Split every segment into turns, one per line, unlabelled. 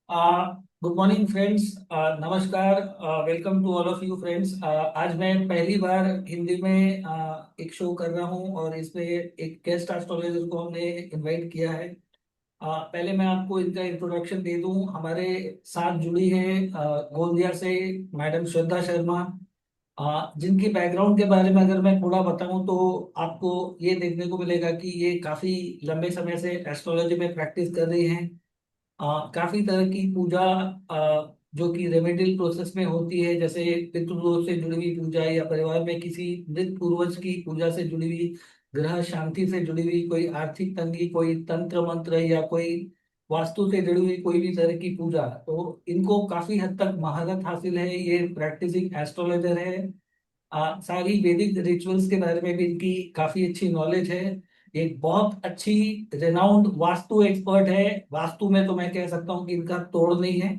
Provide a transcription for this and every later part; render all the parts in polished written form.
Good morning friends. नमस्कार। Welcome to all of you friends. आज मैं पहली बार हिंदी में एक शो कर रहा हूं और इसमें एक गेस्ट एस्ट्रोलॉजर को हमने इनवाइट किया है। पहले मैं आपको इनका इंट्रोडक्शन दे दूं। हमारे साथ जुड़ी है गोंदिया से मैडम श्रद्धा शर्मा, जिनकी बैकग्राउंड के बारे में अगर मैं थोड़ा बताऊं तो आपको ये देखने को मिलेगा कि ये काफी लंबे समय से एस्ट्रोलॉजी में प्रैक्टिस कर रही हैं। काफी तरह की पूजा जो कि रेमेडियल प्रोसेस में होती है, जैसे पितृदोष से जुड़ी हुई पूजा या परिवार में किसी मृत पूर्वज की पूजा से जुड़ी हुई, ग्रह शांति से जुड़ी हुई कोई आर्थिक तंगी, कोई तंत्र मंत्र या कोई वास्तु से जुड़ी हुई कोई भी तरह की पूजा, तो इनको काफी हद तक महारत हासिल है। ये प्रैक्टिसिंग एस्ट्रोलॉजर है। सारी वैदिक रिचुअल्स के बारे में भी इनकी काफी अच्छी नॉलेज है। एक बहुत अच्छी रेनाउंड वास्तु एक्सपर्ट है। वास्तु में तो मैं कह सकता हूँ कि इनका तोड़ नहीं है।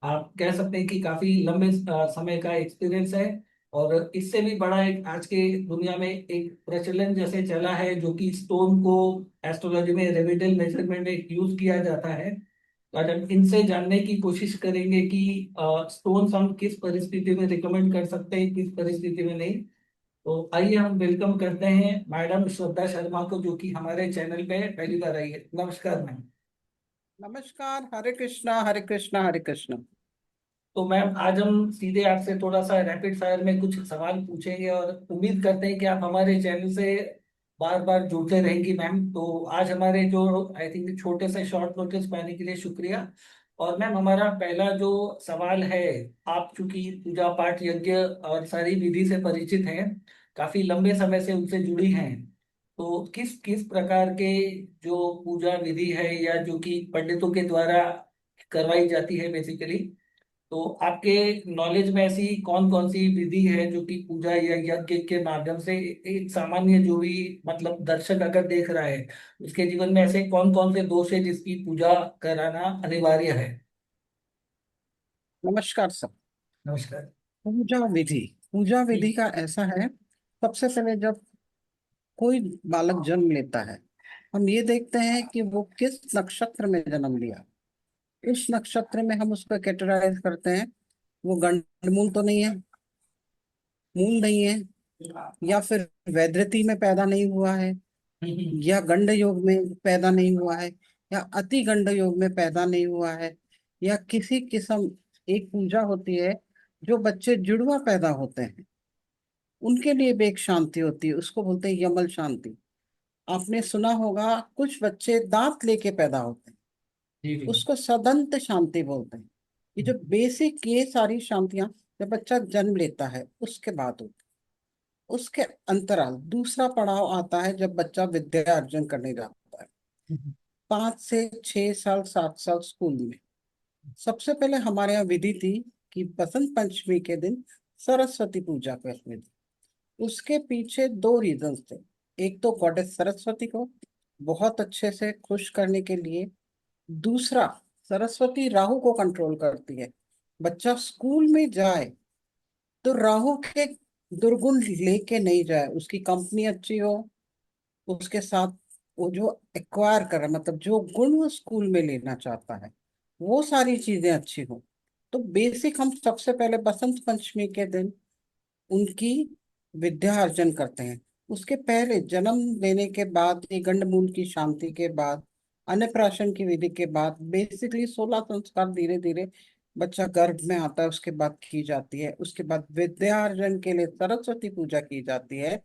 आप कह सकते हैं कि काफी लंबे समय का एक्सपीरियंस है। और इससे भी बड़ा एक आज के दुनिया में एक प्रचलन जैसे चला है, जो कि स्टोन को एस्ट्रोलॉजी में रेमेडियल मेजरमेंट में यूज किया जाता है। तो आज हम इनसे जानने की कोशिश करेंगे कि स्टोन्स हम किस परिस्थिति में रिकमेंड कर सकते हैं, किस परिस्थिति में नहीं। तो आइए हम वेलकम करते हैं मैडम श्रद्धा शर्मा को, जो कि हमारे चैनल पे पहली बार आई है। नमस्कार मैम।
नमस्कार। हरे कृष्णा हरे कृष्णा हरे कृष्णा।
तो मैम, आज हम सीधे आपसे थोड़ा सा रैपिड फायर में कुछ सवाल पूछेंगे और उम्मीद करते हैं कि आप हमारे चैनल से बार बार जुड़ते रहेंगी मैम। तो आज हमारे जो आई थिंक छोटे से शॉर्ट नोटिस पाने के लिए शुक्रिया। और मैम, हमारा पहला जो सवाल है, आप चूंकि पूजा पाठ यज्ञ और सारी विधि से परिचित हैं, काफी लंबे समय से उनसे जुड़ी हैं, तो किस किस प्रकार के जो पूजा विधि है या जो कि पंडितों के द्वारा करवाई जाती है बेसिकली, तो आपके नॉलेज में ऐसी कौन कौन सी विधि है जो कि पूजा या यज्ञ के माध्यम से एक सामान्य जो भी मतलब दर्शक अगर देख रहा है, उसके जीवन में ऐसे कौन कौन से दोष है जिसकी पूजा कराना अनिवार्य है?
नमस्कार सब।
नमस्कार
पूजा विधि
जी।
का ऐसा है। सबसे पहले जब कोई बालक जन्म लेता है, हम ये देखते हैं कि वो किस नक्षत्र में जन्म लिया। उस नक्षत्र में हम उसको कैटेगराइज करते हैं। वो गंडमूल तो नहीं है, मूल नहीं है, या फिर वैधृति में पैदा नहीं हुआ है,
हम्म।
या गंड योग में पैदा नहीं हुआ है, या अति गंड योग में पैदा नहीं हुआ है, या किसी किस्म। एक पूजा होती है जो बच्चे जुड़वा पैदा होते हैं, उनके लिए भी एक शांति होती है, उसको बोलते हैं यमल शांति। आपने सुना होगा कुछ बच्चे दांत लेके पैदा होते हैं,
जी जी।
उसको सदंत शांति बोलते हैं। ये जो बेसिक ये सारी शांतियां जब बच्चा जन्म लेता है उसके बाद होती है। उसके अंतराल दूसरा पड़ाव आता है जब बच्चा विद्या अर्जन करने जाता है। 5 से 6 साल 7 साल स्कूल में सबसे पहले हमारे यहाँ विधि थी कि बसंत पंचमी के दिन सरस्वती पूजा करनी थी। उसके पीछे दो रीजंस थे। एक तो गॉडेस सरस्वती को बहुत अच्छे से खुश करने के लिए। दूसरा, सरस्वती राहु को कंट्रोल करती है। बच्चा स्कूल में जाए तो राहु के दुर्गुण लेके नहीं जाए, उसकी कंपनी अच्छी हो, उसके साथ वो जो एक्वायर कर रहा है, मतलब जो गुण वो स्कूल में लेना चाहता है, वो सारी चीजें अच्छी हो। तो बेसिक हम सबसे पहले बसंत पंचमी के दिन उनकी विद्या अर्जन करते हैं। उसके पहले जन्म लेने के बाद, ये गंडमूल की शांति के बाद, अन्नप्राशन की विधि के बाद, बेसिकली 16 संस्कार धीरे धीरे बच्चा गर्भ में आता है उसके बाद की जाती है। उसके बाद विद्या अर्जन के लिए सरस्वती पूजा की जाती है।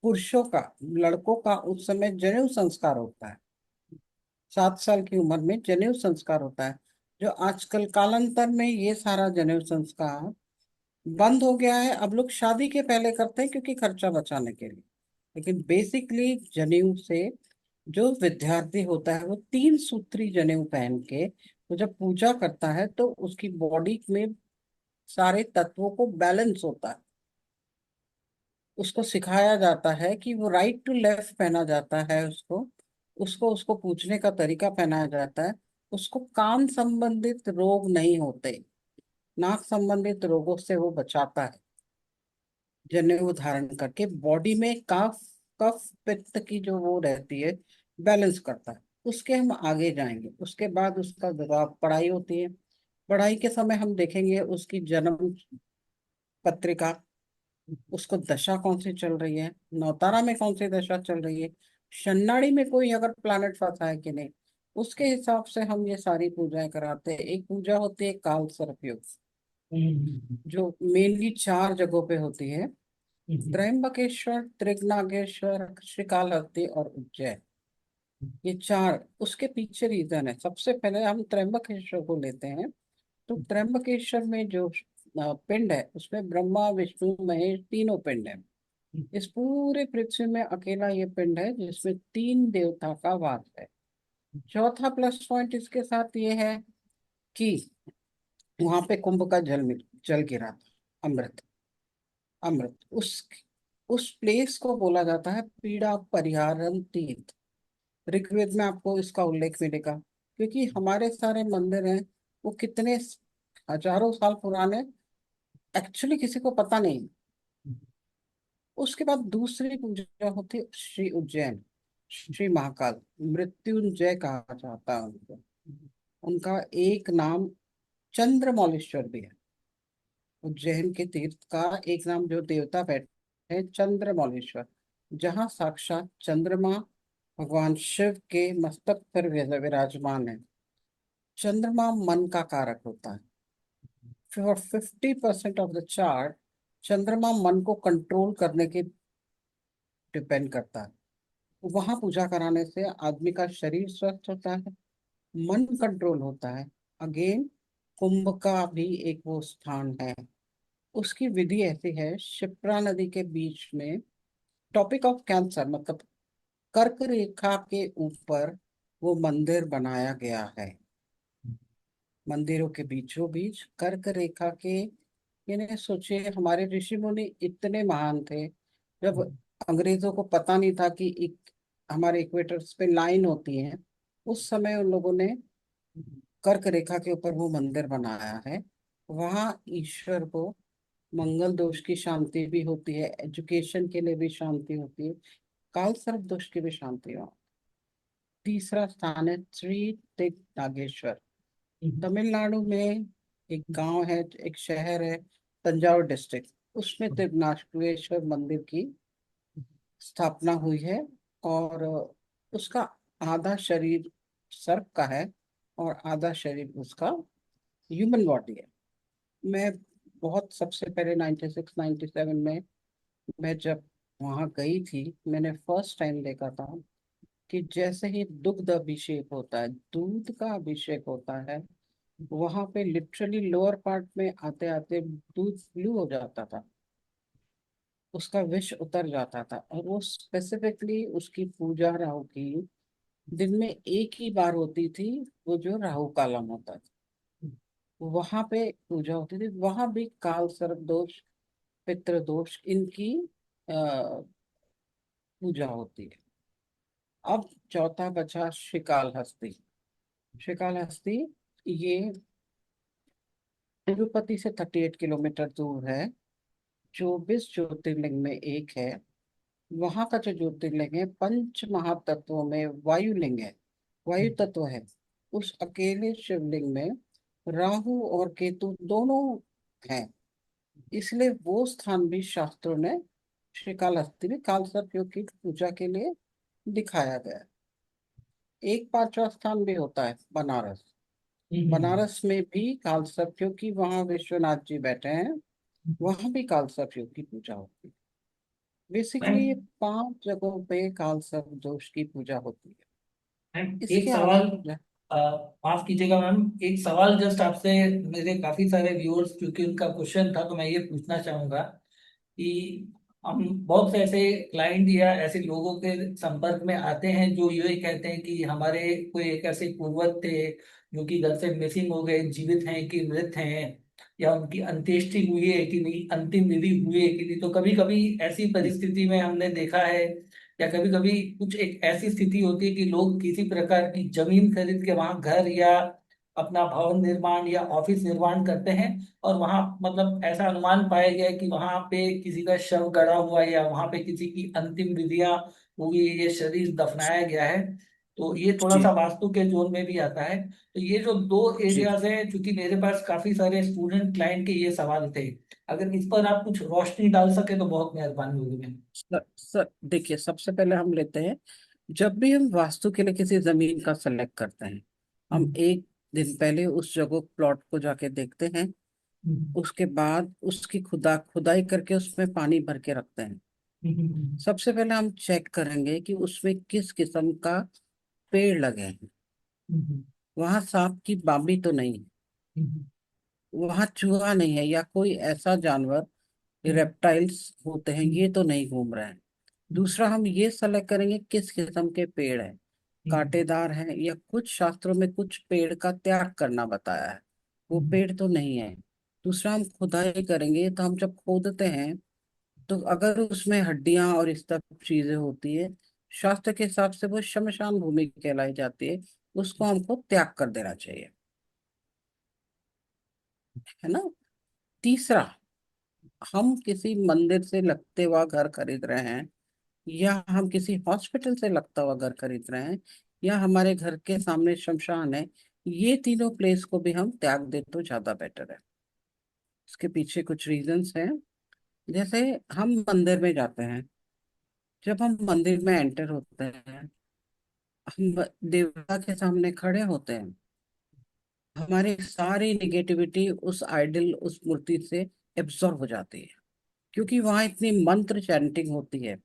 पुरुषों का, लड़कों का उस समय जनेऊ संस्कार होता है। 7 साल की उम्र में जनेऊ संस्कार होता है, जो आजकल कालांतर में ये सारा जनेऊ संस्कार बंद हो गया है। अब लोग शादी के पहले करते हैं क्योंकि खर्चा बचाने के लिए। लेकिन बेसिकली जनेऊ से जो विद्यार्थी होता है वो 3 सूत्री जनेऊ पहन के वो जब पूजा करता है तो उसकी बॉडी में सारे तत्वों को बैलेंस होता है। उसको सिखाया जाता है कि वो राइट टू लेफ्ट पहना जाता है, उसको उसको उसको पूछने का तरीका पहनाया जाता है। उसको कान संबंधित रोग नहीं होते, नाक संबंधित रोगों से वो बचाता है। जनेऊ धारण करके बॉडी में कफ कफ पित्त की जो वो रहती है बैलेंस करता है। उसके हम आगे जाएंगे। उसके बाद उसका पढ़ाई होती है। पढ़ाई के समय हम देखेंगे उसकी जन्म पत्रिका, उसको दशा कौन सी चल रही है, नौतारा में कौन सी दशा चल रही है, शन्नाड़ी में कोई अगर प्लैनेट फंसा है कि नहीं। उसके हिसाब से हम ये सारी पूजाएं कराते हैं। एक पूजा होती है काल सर्प योग,
हम्म।
जो मेनली चार जगहों पे होती है।
हम्म।
त्रयंबकेश्वर, त्रिगनागेश्वर, श्रीकालहस्ती और उज्जैन। ये चार, उसके पीछे रीजन है। सबसे पहले हम त्र्यंबकेश्वर को लेते हैं। तो त्र्यंबकेश्वर में जो पिंड है, उसमें ब्रह्मा विष्णु महेश तीनों पिंड है। इस पूरे पृथ्वी में अकेला ये पिंड है जिसमें तीन देवता का वास है। चौथा प्लस पॉइंट इसके साथ ये है कि वहां पे कुंभ का जल गिरा था, अमृत। अमृत उस प्लेस को बोला जाता है पीड़ा परिहारम तीर्थ। ऋग्वेद में आपको इसका उल्लेख मिलेगा, क्योंकि हमारे सारे मंदिर हैं वो कितने हजारों साल पुराने, एक्चुअली किसी को पता नहीं। उसके बाद दूसरी पूजा होती है श्री उज्जैन, श्री महाकाल, मृत्युंजय कहा जाता है उनको। उनका एक नाम चंद्रमौलेश्वर भी है। उज्जैन के तीर्थ का एक नाम जो देवता बैठे हैं चंद्रमौलेश्वर, जहाँ साक्षात चंद्रमा भगवान शिव के मस्तक पर विराजमान है। चंद्रमा मन का कारक होता है। फॉर 50% ऑफ द चार्ट, चंद्रमा मन को कंट्रोल करने के डिपेंड करता है। वहां पूजा कराने से आदमी का शरीर स्वस्थ होता है, मन कंट्रोल होता है। अगेन, कुंभ का भी एक वो स्थान है। उसकी विधि ऐसी है, शिप्रा नदी के बीच में, टॉपिक ऑफ कैंसर मतलब कर्क रेखा के ऊपर वो मंदिर बनाया गया है। मंदिरों के बीचों बीच कर्क रेखा के, यानी सोचिए हमारे ऋषि मुनि इतने महान थे। जब अंग्रेजों को पता नहीं था कि हमारे इक्वेटर्स पे लाइन होती है, उस समय उन लोगों ने कर्क रेखा के ऊपर वो मंदिर बनाया है। वहाँ ईश्वर को मंगल दोष की शांति भी होती है, एजुकेशन के लिए भी शांति होती है, काल सर्प दोष की भी शांति हो। तीसरा स्थान है श्री नागेश्वर, तमिलनाडु में एक गांव है, एक शहर है, तंजावुर डिस्ट्रिक्ट। उसमें त्रिनागेश्वर मंदिर की स्थापना हुई है। और उसका आधा शरीर सर्प का है और आधा शरीर उसका ह्यूमन बॉडी है। मैं बहुत सबसे पहले 96 97 में मैं जब वहां गई थी, मैंने फर्स्ट टाइम देखा था कि जैसे ही दुग्ध अभिषेक होता है, दूध का अभिषेक होता है, वहां पे लिटरली लोअर पार्ट में आते आते दूध ब्लू हो जाता था, उसका विष उतर जाता था। और वो स्पेसिफिकली उसकी पूजा राहु की दिन में एक ही बार होती थी, वो जो राहु कालम होता था वहां पे पूजा होती थी। वहां भी काल सर्प दोष, पितृ दोष, इनकी पूजा होती है। अब चौथा बचा श्रीकालहस्ती। श्रीकालहस्ती ये तिरुपति से 38 किलोमीटर दूर है, 24 ज्योतिर्लिंग में एक है। वहां का जो ज्योतिर्लिंग है, पंच महातत्वों में वायुलिंग है, वायु तत्व है। उस अकेले शिवलिंग में राहु और केतु दोनों हैं। इसलिए वो स्थान भी शास्त्रों ने श्रीकालहस्ती में काल सर्प योग की पूजा के लिए दिखाया गया है। एक पांचवा स्थान भी होता है बनारस। बनारस में भी काल सर्प, क्योंकि वहाँ विश्वनाथ जी बैठे हैं, वहां भी काल सर्प योग की पूजा होती है। बेसिकली ये
मैम,
5 जगहों पे काल सर्प दोष की पूजा होती है।
एक
इसके
सवाल,
अलावा
अ, माफ कीजिएगा मैम, एक सवाल जस्ट आपसे। मेरे काफी सारे व्यूअर्स, क्योंकि उनका क्वेश्चन था, तो मैं ये पूछना चाहूंगा कि हम बहुत से ऐसे क्लाइंट या ऐसे लोगों के संपर्क में आते हैं जो ये कहते हैं कि हमारे कोई एक ऐसे पूर्वज थे जो कि घर से मिसिंग हो गए, जीवित हैं कि मृत हैं, या उनकी अंत्येष्टि हुई है कि नहीं, अंतिम विधि हुई है कि नहीं। तो कभी कभी ऐसी परिस्थिति में हमने देखा है, या कभी कभी कुछ एक ऐसी स्थिति होती है कि लोग किसी प्रकार की जमीन खरीद के वहां घर या अपना भवन निर्माण या ऑफिस निर्माण करते हैं, और वहां मतलब ऐसा अनुमान पाया गया है कि वहां पे किसी का शव गड़ा हुआ है, या वहां पे किसी की अंतिम विधियां हुई है, ये शरीर दफनाया गया है। तो ये थोड़ा सा
जी
वास्तु के जोन में भी आता है। तो ये जो दो
जी।
एरियाज हैं, क्योंकि मेरे पास काफी सारे स्टूडेंट क्लाइंट के ये सवाल थे, अगर इस पर आप कुछ रोशनी डाल सके तो बहुत मेहरबानी होगी मैम।
सर देखिए, सबसे पहले हम लेते हैं, जब भी हम वास्तु के लिए किसी जमीन का सेलेक्ट करते हैं, हम
हम्म,
एक दिन पहले उस जगह प्लॉट को जाके देखते हैं।
हम्म,
उसके बाद उसकी खुदाई करके उसमें पानी भर के रखते हैं।
हम्म,
सबसे पहले हम चेक करेंगे कि उसमें किस किस्म का पेड़ लगे हैं।
हम्म,
वहां सांप की बामी तो नहीं है,
हम्म,
वहां चूहा नहीं है, या कोई ऐसा जानवर,
हम्म,
रेप्टाइल्स होते हैं
हम्म,
ये तो नहीं घूम रहे हैं। दूसरा, हम ये सेलेक्ट करेंगे किस किस्म के पेड़ हैं,
हम्म,
कांटेदार हैं, या कुछ शास्त्रों में कुछ पेड़ का त्याग करना बताया है, वो
हम्म,
पेड़ तो नहीं है। दूसरा, हम खुदाई करेंगे, तो हम जब खोदते हैं तो अगर उसमें हड्डियां और इस सब चीजें होती है, शास्त्र के हिसाब से वो श्मशान भूमि कहलाई जाती है, उसको हमको त्याग कर देना चाहिए, है ना। तीसरा, हम किसी मंदिर से लगते हुआ घर खरीद रहे हैं, या हम किसी हॉस्पिटल से लगता हुआ घर खरीद रहे हैं, या हमारे घर के सामने शमशान है, ये तीनों प्लेस को भी हम त्याग दे तो ज्यादा बेटर है। इसके पीछे कुछ रीजंस हैं। जैसे हम मंदिर में जाते हैं, जब हम मंदिर में एंटर होते हैं, हम देवता के सामने खड़े होते हैं, हमारी सारी निगेटिविटी उस आइडल, उस मूर्ति से एब्जॉर्ब हो जाती है, क्योंकि वहां इतनी मंत्र चैंटिंग होती है,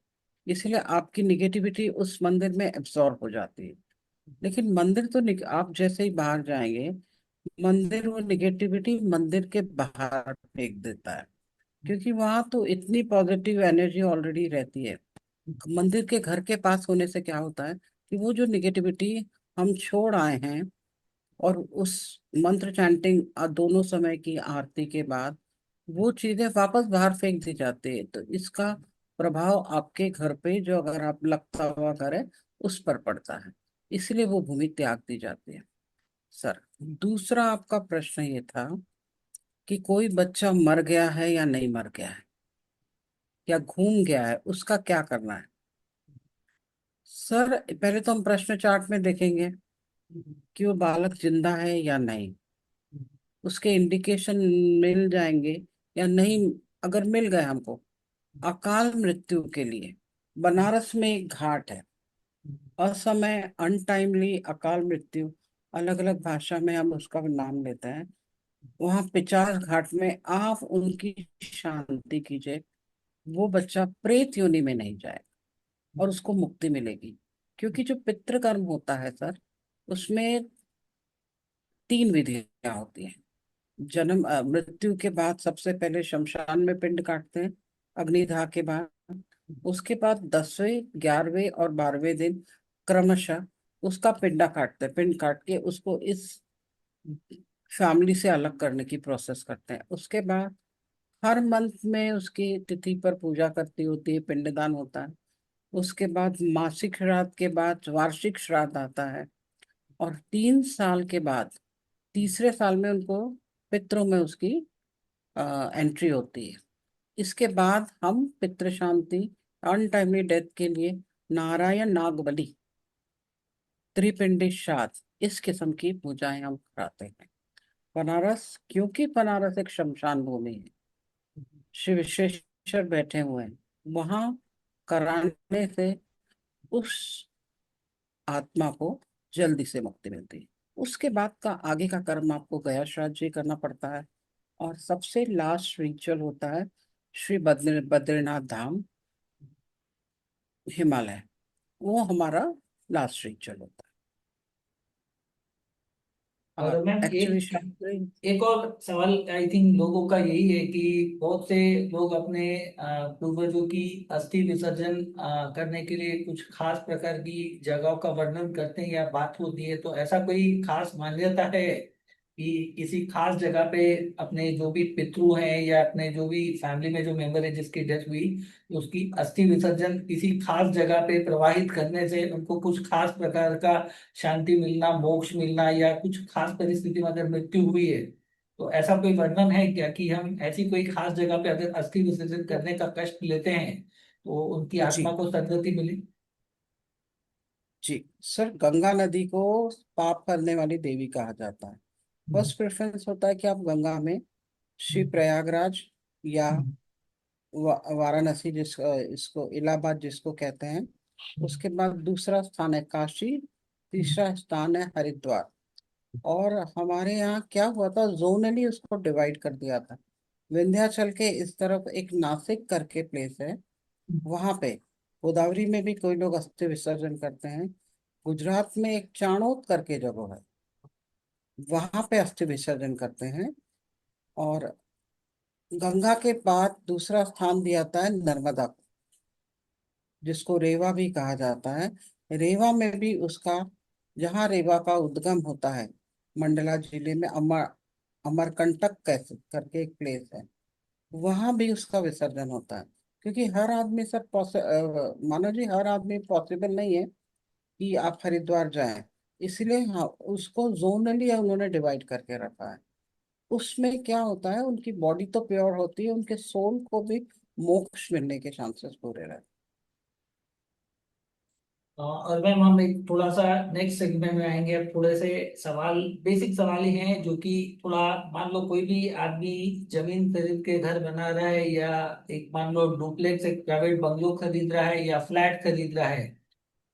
इसलिए आपकी निगेटिविटी उस मंदिर में एब्जॉर्ब हो जाती है। लेकिन मंदिर तो आप जैसे ही बाहर जाएंगे, मंदिर वो निगेटिविटी मंदिर के बाहर फेंक देता है, क्योंकि वहां तो इतनी पॉजिटिव एनर्जी ऑलरेडी रहती है। मंदिर के घर के पास होने से क्या होता है कि वो जो निगेटिविटी हम छोड़ आए हैं, और उस मंत्र चैंटिंग दोनों समय की आरती के बाद वो चीजें वापस बाहर फेंक दी जाती है, तो इसका प्रभाव आपके घर पे, जो अगर आप लगता हुआ घर है, उस पर पड़ता है, इसलिए वो भूमि त्याग दी जाती है। सर, दूसरा आपका प्रश्न ये था कि कोई बच्चा मर गया है या नहीं मर गया है, या घूम गया है, उसका क्या करना है। सर, पहले तो हम प्रश्न चार्ट में देखेंगे कि वो बालक जिंदा है या नहीं, उसके इंडिकेशन मिल जाएंगे या नहीं। अगर मिल गए हमको, अकाल मृत्यु के लिए बनारस में एक घाट है, असमय अनटाइमली अकाल मृत्यु, अलग अलग भाषा में हम उसका नाम लेते हैं। वहां 50 घाट में आप उनकी शांति कीजिए, वो बच्चा प्रेत योनि में नहीं जाए और उसको मुक्ति मिलेगी। क्योंकि जो पितृकर्म होता है सर, उसमें 3 विधियां होती हैं। मृत्यु के बाद सबसे पहले शमशान में पिंड काटते हैं, अग्निदाह के बाद। उसके बाद 10वें, 11वें और 12वें दिन क्रमशः उसका पिंडा काटते हैं, पिंड काट के उसको इस फैमिली से अलग करने की प्रोसेस करते हैं। उसके बाद हर मंथ में उसकी तिथि पर पूजा करती होती है, पिंडदान होता है। उसके बाद मासिक श्राद्ध के बाद वार्षिक श्राद्ध आता है, और 3 साल के बाद तीसरे साल में उनको पितरों में उसकी एंट्री होती है। इसके बाद हम पितृ शांति, अनटाइमली डेथ के लिए नारायण नागबलि, त्रिपिंडी श्राद्ध, इस किस्म की पूजाएं हम कराते हैं। बनारस, क्योंकि बनारस एक शमशान भूमि है, श्री विश्वेश्वर बैठे हुए हैं, वहां कराने से उस आत्मा को जल्दी से मुक्ति मिलती है। उसके बाद का आगे का कर्म आपको गया श्राद्ध जी करना पड़ता है। और सबसे लास्ट रिचुअल होता है श्री बद्रीनाथ धाम, हिमालय, वो हमारा लास्ट रिचुअल होता है।
और
और
मैम
एक्चुअली शास्त्री।
एक और सवाल आई थिंक लोगों का यही है कि बहुत से लोग अपने पूर्वजों की अस्थि विसर्जन करने के लिए कुछ खास प्रकार की जगहों का वर्णन करते हैं या बात होती है, तो ऐसा कोई खास मान्यता है कि किसी खास जगह पे अपने जो भी पितृ हैं या अपने जो भी फैमिली में जो मेंबर है जिसकी डेथ हुई, तो उसकी अस्थि विसर्जन किसी खास जगह पे प्रवाहित करने से उनको कुछ खास प्रकार का शांति मिलना, मोक्ष मिलना, या कुछ खास परिस्थिति में अगर मृत्यु हुई है तो ऐसा कोई वर्णन है क्या कि हम ऐसी कोई खास जगह पे अगर अस्थि विसर्जन करने का कष्ट लेते हैं तो उनकी आत्मा
जी
को सदगति मिले?
जी सर, गंगा नदी को पाप करने वाली देवी कहा जाता है।
हम्म,
फर्स्ट प्रेफरेंस होता है कि आप गंगा में श्री
हम्म,
प्रयागराज या
हम्म,
वाराणसी, इसको इलाहाबाद जिसको कहते हैं।
हम्म,
उसके बाद दूसरा स्थान है काशी,
हम्म,
तीसरा स्थान है हरिद्वार। और हमारे यहाँ क्या हुआ था, जोनली उसको डिवाइड कर दिया था। विंध्याचल के इस तरफ एक नासिक करके प्लेस है, वहां पे गोदावरी में भी कोई लोग अस्थि विसर्जन करते हैं। गुजरात में एक चाणोद करके जगह है, वहां पे अस्थि विसर्जन करते हैं। और गंगा के बाद दूसरा स्थान दिया जाता है नर्मदा को, जिसको रेवा भी कहा जाता है। रेवा में भी उसका, जहाँ रेवा का उद्गम होता है, मंडला जिले में अमरकंटक कैसे करके एक प्लेस है, वहां भी उसका विसर्जन होता है। क्योंकि हर आदमी सर मानो जी, हर आदमी पॉसिबल नहीं है कि आप हरिद्वार जाएं। इसलिए हाँ, उसको जोनली उन्होंने डिवाइड करके रखा है। उसमें क्या होता है, उनकी बॉडी तो प्योर होती है, उनके सोल को भी मोक्ष मिलने के चांसेस पूरे रहते
और मैम हम एक थोड़ा सा नेक्स्ट सेगमेंट में आएंगे। अब थोड़े से सवाल, बेसिक सवाल ही हैं जो कि थोड़ा, मान लो कोई भी आदमी जमीन खरीद के घर बना रहा है, या एक मान लो डुप्लेक्स एक प्राइवेट बंगलो खरीद रहा है या फ्लैट खरीद रहा है,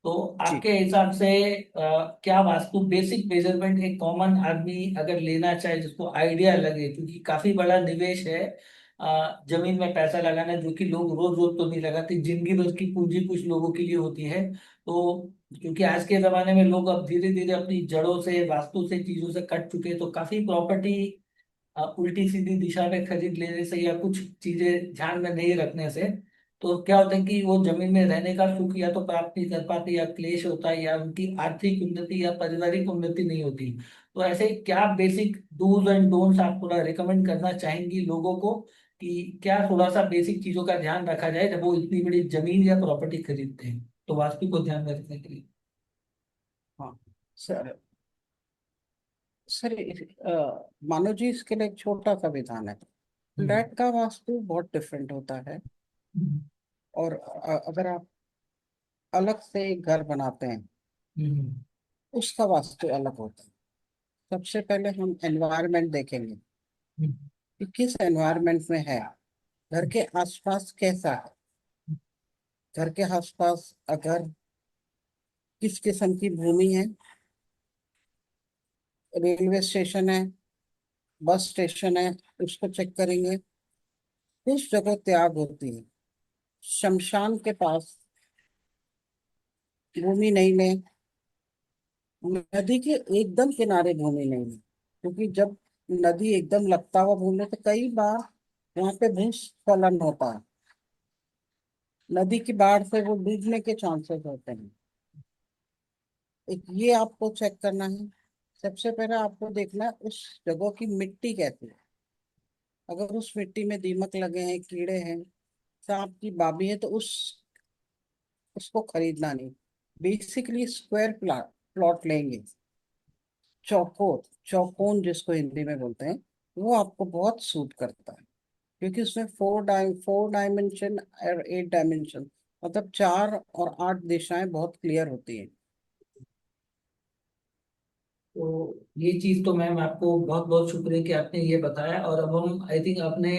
तो
जी।
आपके हिसाब से क्या वास्तु बेसिक मेजरमेंट एक कॉमन आदमी अगर लेना चाहे, जिसको आइडिया लगे, क्योंकि काफी बड़ा निवेश है जमीन में पैसा लगाना, जो कि लोग रोज रोज तो नहीं लगाते, जिंदगी भर की पूंजी कुछ लोगों के लिए होती है। तो क्योंकि आज के जमाने में लोग अब धीरे धीरे अपनी जड़ों से, वास्तु से, चीजों से कट चुके हैं, तो काफी प्रॉपर्टी उल्टी सीधी दिशा में खरीद लेने से या कुछ चीजें ध्यान में नहीं रखने से, तो क्या होता है कि वो जमीन में रहने का सुख या तो प्राप्त नहीं कर पाते, या क्लेश होता है, या उनकी आर्थिक उन्नति या पारिवारिक उन्नति नहीं होती। तो ऐसे क्या बेसिक डूज एंड डोंट्स आप थोड़ा रिकमेंड करना चाहेंगी लोगों को, कि क्या थोड़ा सा बेसिक चीजों का ध्यान रखा जाए जब वो इतनी बड़ी जमीन या प्रॉपर्टी खरीदते हैं, तो वास्तु को ध्यान में रखने के लिए।
हाँ सर। सर मानो जी, इसके लिए एक छोटा सा विधान है।
हम्म,
फ्लैट का वास्तु बहुत डिफरेंट होता है।
हम्म,
और अगर आप अलग से एक घर बनाते हैं,
हम्म,
उसका वास्तु अलग होता है। सबसे पहले हम एनवायरनमेंट देखेंगे
हम्म,
कि किस एनवायरनमेंट में है, घर के आसपास कैसा है। घर के आसपास अगर किस किस्म की भूमि है, रेलवे स्टेशन है, बस स्टेशन है, उसको चेक करेंगे। कुछ जगह त्याग होती है, शमशान के पास भूमि नहीं लें, नदी के एकदम किनारे भूमि नहीं लें। क्योंकि जब नदी एकदम लगता हुआ भूमि तो कई बार वहां पे भूस्खलन होता है, नदी की बाढ़ से वो डूबने के चांसेस होते हैं। एक ये आपको चेक करना है। सबसे पहले आपको देखना है उस जगह की मिट्टी कैसी है। अगर उस मिट्टी में दीमक लगे हैं, कीड़े हैं, सांप की बाबी है, तो उसको खरीदना नहीं। बेसिकली स्क्वायर प्लॉट प्लॉट लेंगे, चौकोर, चौकोन जिसको हिंदी में बोलते हैं, वो आपको बहुत सूट करता है। क्योंकि उसमें फोर डायमेंशन और 8 डायमेंशन, मतलब 4 और 8 दिशाएं बहुत क्लियर होती हैं।
तो ये चीज तो मैम आपको बहुत बहुत शुक्रिया कि आपने ये बताया। और अब हम आई थिंक अपने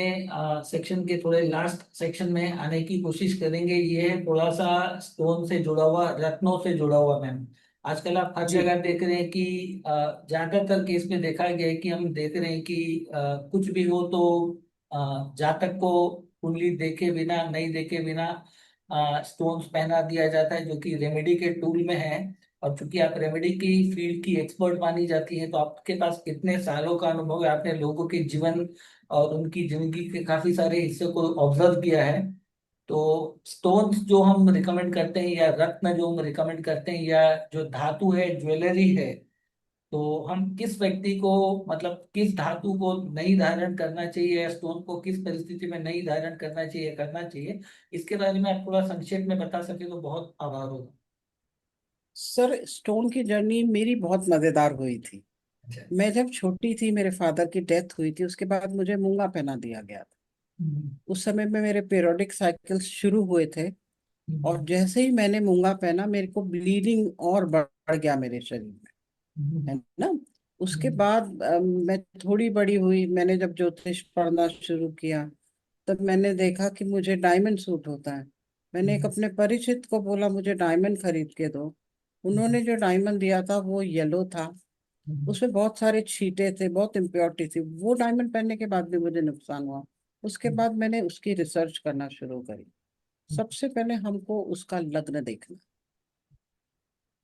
सेक्शन के थोड़े लास्ट सेक्शन में आने की कोशिश करेंगे। ये है थोड़ा सा स्टोन से जुड़ा हुआ, रत्नों से जुड़ा हुआ मैम। आजकल आप हर
जी।
जगह देख रहे हैं कि ज्यादातर केस में देखा गया है कि हम देख रहे हैं कि कुछ भी हो तो जातक को कुंडली देखे बिना, नहीं देखे बिना स्टोन्स पहना दिया जाता है, जो कि रेमेडी के टूल में है। और चूंकि आप रेमेडी की फील्ड की एक्सपर्ट मानी जाती है, तो आपके पास कितने सालों का अनुभव है, आपने लोगों के जीवन और उनकी जिंदगी के काफी सारे हिस्से को ऑब्जर्व किया है। तो स्टोन्स जो हम रिकमेंड करते हैं, या रत्न जो हम रिकमेंड करते हैं, या जो धातु है, ज्वेलरी है, तो हम किस व्यक्ति को, मतलब किस धातु को नहीं धारण करना चाहिए, या स्टोन को किस परिस्थिति में नहीं धारण करना चाहिए, करना चाहिए, इसके बारे में आप थोड़ा संक्षेप में बता सके तो बहुत आभार होगा।
सर, स्टोन की जर्नी मेरी बहुत मजेदार हुई थी।
अच्छा।
मैं जब छोटी थी, मेरे फादर की डेथ हुई थी, उसके बाद मुझे मूंगा पहना दिया गया था।
हम्म,
उस समय में मेरे पीरियोडिक साइकिल्स शुरू हुए थे। और
हम्म,
जैसे ही मैंने मूंगा पहना, मेरे को ब्लीडिंग और बढ़ गया मेरे शरीर में,
हम्म,
है ना। उसके
हम्म,
बाद मैं थोड़ी बड़ी हुई, मैंने जब ज्योतिष पढ़ना शुरू किया, तब मैंने देखा कि मुझे डायमंड सूट होता है। मैंने एक
हम्म,
अपने परिचित को बोला मुझे डायमंड खरीद के दो।
हम्म,
उन्होंने जो डायमंड दिया था वो येलो था,
हम्म,
उसमें बहुत सारे छींटे थे, बहुत इम्प्योरिटी थी। वो डायमंड पहनने के बाद भी मुझे नुकसान हुआ। उसके
हम्म,
बाद मैंने उसकी रिसर्च करना शुरू करी। सबसे पहले हमको उसका लग्न देखना।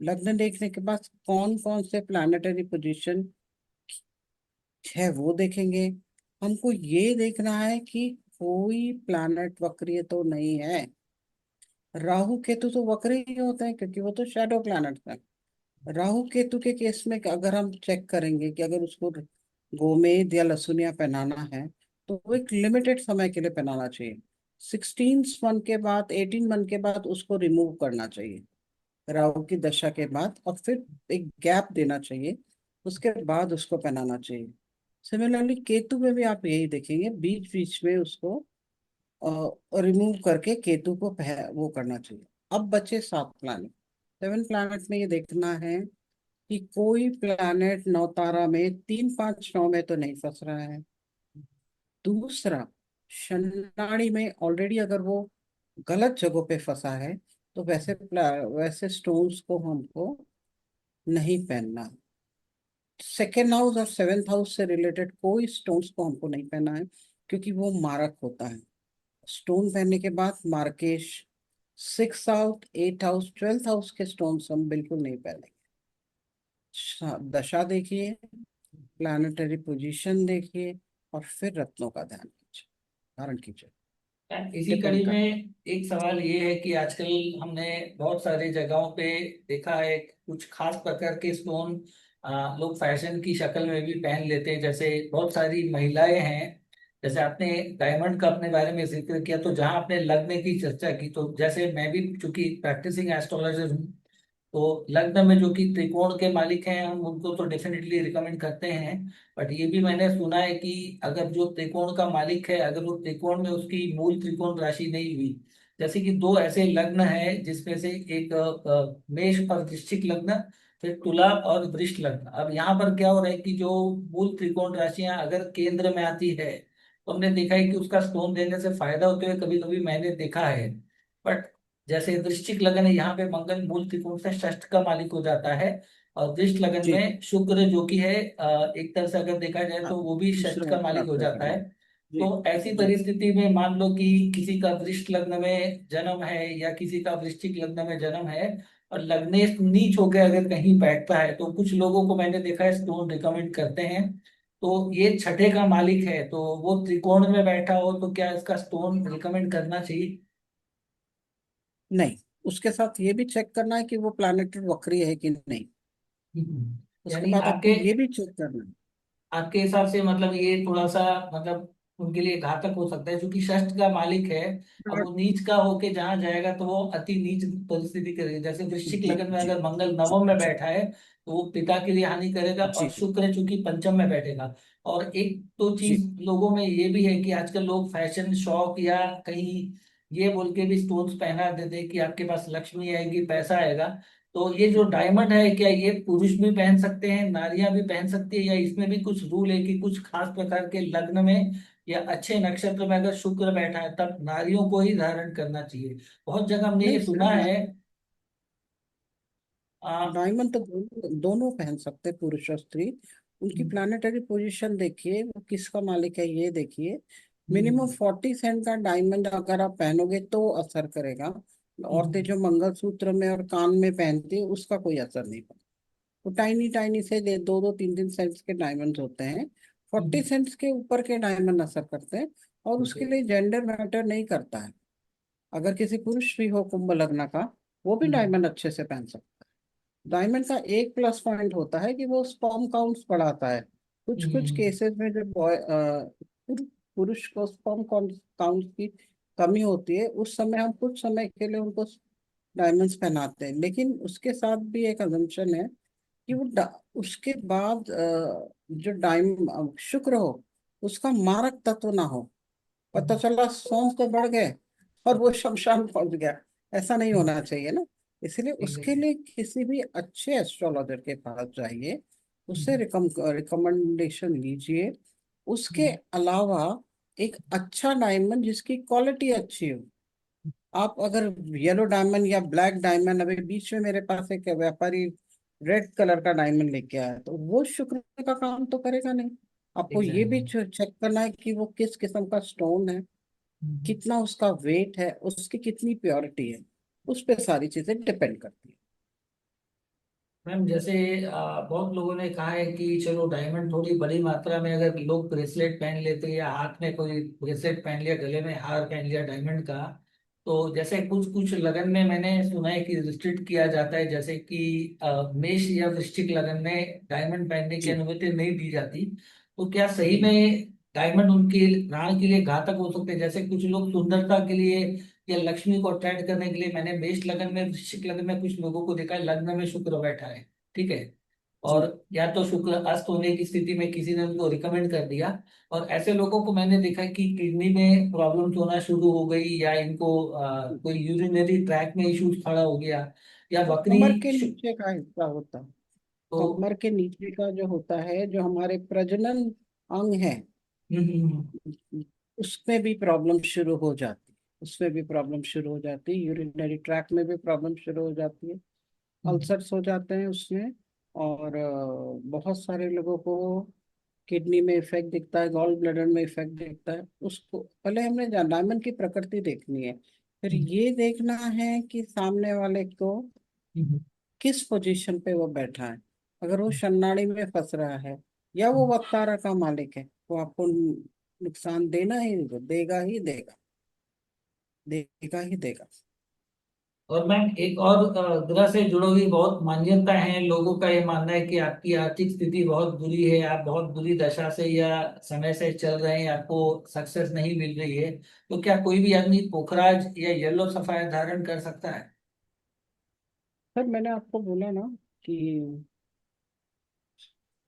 लग्न देखने के बाद कौन कौन से प्लानिटरी पोजीशन है वो देखेंगे। हमको ये देखना है कि कोई प्लैनेट वक्रीय तो नहीं है। राहु केतु तो वक्र ही होते हैं क्योंकि वो तो शैडो प्लैनेट है। राहु केतु के केस में अगर हम चेक करेंगे कि अगर उसको गोमेद या लहसुनिया पहनाना है, तो वो एक लिमिटेड समय के लिए पहनाना चाहिए। 16 मंथ के बाद, 18 मंथ के बाद उसको रिमूव करना चाहिए, राहु की दशा के बाद, और फिर एक गैप देना चाहिए, उसके बाद उसको पहनाना चाहिए। सिमिलरली केतु में भी आप यही देखेंगे, बीच बीच में उसको रिमूव करके केतु को वो करना चाहिए। अब बचे 7 प्लैनेट। 7 प्लैनेट में ये देखना है कि कोई प्लैनेट नौतारा में 3 5 9 में तो नहीं फंस रहा है। दूसरा, शनाड़ी में ऑलरेडी अगर वो गलत जगहों पे फंसा है, तो वैसे स्टोन्स को हमको नहीं पहनना। सेकेंड हाउस और सेवेंथ हाउस से रिलेटेड कोई स्टोन्स को हमको नहीं पहनना है, क्योंकि वो मारक होता है। स्टोन पहनने के बाद मार्केश, 6 हाउस, 8 हाउस, 12th हाउस के स्टोन्स हम बिल्कुल नहीं पहनेंगे। दशा देखिए, प्लानिटरी पोजीशन देखिए, और फिर रत्नों का ध्यान कीजिए, धारण कीजिए।
इसी
डिपेंड
कड़ी में
करता
एक सवाल ये है कि आजकल हमने बहुत सारी जगहों पे देखा है कुछ खास प्रकार के स्टोन लोग फैशन की शक्ल में भी पहन लेते हैं। जैसे बहुत सारी महिलाएं हैं, जैसे आपने डायमंड का अपने बारे में जिक्र किया, तो जहां आपने लगने की चर्चा की, तो जैसे मैं भी चूंकि प्रैक्टिसिंग एस्ट्रोलॉजर हूँ, तो लग्न में जो कि त्रिकोण के मालिक हैं हम उनको तो डेफिनेटली रिकमेंड करते हैं। बट ये भी मैंने सुना है कि अगर जो त्रिकोण का मालिक है, अगर वो त्रिकोण में उसकी मूल त्रिकोण राशि नहीं हुई, जैसे कि दो ऐसे लग्न है जिसमें से एक मेष और वृश्चिक लग्न, फिर तुला और वृष लग्न। अब यहाँ पर क्या हो रहा है कि जो मूल त्रिकोण राशियां अगर केंद्र में आती है, तो हमने देखा है कि उसका स्टोन देने से फायदा होते हुए कभी कभी मैंने देखा है। बट जैसे वृश्चिक लगन है, यहाँ पे मंगल मूल त्रिकोण से षष्ठ का मालिक हो जाता है, और वृष लगन
जी।
में शुक्र जो कि है एक तरह से अगर देखा जाए
हाँ,
तो वो भी षष्ठ
दूसरे
का मालिक हो
आपका
जाता है।
करना। जी।
तो ऐसी
जी।
परिस्थिति में मान लो कि किसी का वृष लग्न में जन्म है या किसी का वृश्चिक लग्न में जन्म है, और लग्नेश नीच होकर अगर कहीं बैठता है, तो कुछ लोगों को मैंने देखा है स्टोन रिकमेंड करते हैं। तो ये छठे का मालिक है, तो वो त्रिकोण में बैठा हो तो क्या इसका स्टोन रिकमेंड करना चाहिए?
नहीं, उसके साथ ये भी चेक करना है कि वो प्लैनेटरी वक्री है कि नहीं। उसके
यानी
बाद आपको
आपके
ये भी चेक करना है।
आपके हिसाब से मतलब ये थोड़ा सा मतलब उनके लिए घातक हो सकता है, क्योंकि षष्ठ का मालिक है। अब वो नीच का होके जहां जाएगा तो वो अति नीच परिस्थिति करेगा। जैसे वृश्चिक
जी।
लगन में
जी।
अगर मंगल
जी।
नवम में
जी।
बैठा है तो वो पिता के लिए हानि करेगा, और
जी।
शुक्र चूंकि पंचम में बैठेगा। और एक तो
जी।
चीज लोगों में ये भी है कि आजकल लोग फैशन शौक या कहीं ये बोल के भी स्टोन्स पहना देते हैं कि आपके पास लक्ष्मी आएगी, पैसा आएगा। तो ये जो डायमंड है, क्या ये पुरुष भी पहन सकते हैं, नारियां भी पहन सकती है, या इसमें भी कुछ रूल है कि कुछ खास प्रकार के लग्न में या अच्छे नक्षत्र में अगर शुक्र बैठा है तब नारियों को ही धारण करना चाहिए? बहुत जगह हमने
नहीं
ये सुना
सर,
है। आ,
डायमंड तो दोनों दोनों पहन सकते हैं, पुरुष और स्त्री। उनकी
हम्म,
प्लानिटरी पोजीशन देखिए, वो किसका मालिक है ये देखिए। मिनिमम
हम्म,
40 सेंट का डायमंड अगर आप पहनोगे तो असर करेगा। औरतें
हम्म,
जो मंगलसूत्र में और कान में पहनती है उसका कोई असर नहीं पड़ता। वो टाइनी टाइनी से 2 2 3 3 सेंट्स के डायमंड्स होते हैं। फोर्टी
हम्म,
सेंट्स के ऊपर के डायमंड असर करते हैं। और
ओके।
उसके लिए जेंडर मैटर नहीं करता है। अगर किसी पुरुष भी हो कुंभ लग्न का, वो भी
हम्म,
डायमंड अच्छे से पहन सकता है। डायमंड का एक प्लस पॉइंट होता है कि वो स्पर्म काउंट्स बढ़ाता है। कुछ कुछ
हम्म,
केसेस में जब पुरुष को स्पर्म काउंट की कमी होती है, उस समय हम कुछ समय के लिए उनको डायमंड्स पहनाते हैं। लेकिन उसके साथ भी एक अजम्पशन है कि उसके बाद जो शुक्र हो, उसका मारक तत्व ना हो। पता
हम्म,
चला सोम तो बढ़ गए और वो शमशान पहुंच गया, ऐसा नहीं होना चाहिए ना। इसलिए उसके
एग्जैक्टली।
लिए किसी भी अच्छे एस्ट्रोलॉजर के पास जाइए, उससे रिकमेंडेशन लीजिए। उसके अलावा एक अच्छा डायमंड जिसकी क्वालिटी अच्छी हो। आप अगर येलो डायमंड या ब्लैक डायमंड, अभी बीच में मेरे पास एक व्यापारी रेड कलर का डायमंड लेके आया, तो वो शुक्र का काम तो करेगा नहीं। आपको ये भी
एग्जैक्टली।
चेक करना है कि वो किस किस्म का स्टोन है, कितना उसका वेट है, उसकी कितनी प्योरिटी है। उस पे सारी चीजें डिपेंड करती है।
मैम जैसे बहुत लोगों ने कहा है कि चलो डायमंड थोड़ी बड़ी मात्रा में अगर लोग ब्रेसलेट पहन लेते हैं या हाथ में कोई ब्रेसलेट पहन लिया, गले में हार पहन लिया डायमंड का, तो जैसे कुछ कुछ लगन में मैंने सुना है कि रिस्ट्रिक्ट किया जाता है, जैसे कि मेष या वृश्चिक लगन में डायमंड पहनने की
जी।
अनुमति नहीं दी जाती। तो क्या सही
जी।
में डायमंड उनके प्राण के लिए घातक हो सकते हैं? जैसे कुछ लोग सुंदरता के लिए या लक्ष्मी को अट्रैक्ट करने के लिए, मैंने मेष लगन में वृश्चिक लगन में कुछ लोगों को देखा है, लग्न में शुक्र बैठा है, ठीक है, और
जी।
या तो शुक्र अस्त होने की स्थिति में किसी ने उनको रिकमेंड कर दिया, और ऐसे लोगों को मैंने देखा है कि किडनी में प्रॉब्लम्स होना शुरू हो गई, या इनको कोई यूरिनरी ट्रैक में इश्यूज खड़ा हो गया, या
वो
बकरी
कमर के नीचे का हिस्सा होता है।
तो
कमर के नीचे का जो होता है, जो हमारे प्रजनन अंग है, उसमें भी प्रॉब्लम शुरू हो जाती है। उसमें भी प्रॉब्लम शुरू हो जाती है, यूरिनरी ट्रैक में भी प्रॉब्लम शुरू हो जाती है।
हम्म,
अल्सर्स हो जाते हैं उसमें। और बहुत सारे लोगों को किडनी में इफेक्ट दिखता है, गॉल ब्लैडर में इफेक्ट दिखता है। उसको पहले हमने डायमंड की प्रकृति देखनी है, फिर
हम्म,
ये देखना है कि सामने वाले को
हम्म,
किस पोजीशन पे वो बैठा है। अगर वो शनाड़ी में फंस रहा है या वो वक्तारा का मालिक है, तो आपको नुकसान देगा ही देगा, देगा ही देगा।
और मैम एक और ग्रह से जुड़ी हुई बहुत मान्यता है, लोगों का ये मानना है कि आपकी आर्थिक स्थिति बहुत बुरी है, आप बहुत बुरी दशा से या समय से चल रहे हैं, आपको सक्सेस नहीं मिल रही है, तो क्या कोई भी आदमी पोखराज या येलो सफायर धारण कर सकता है?
सर मैंने आपको बोला ना कि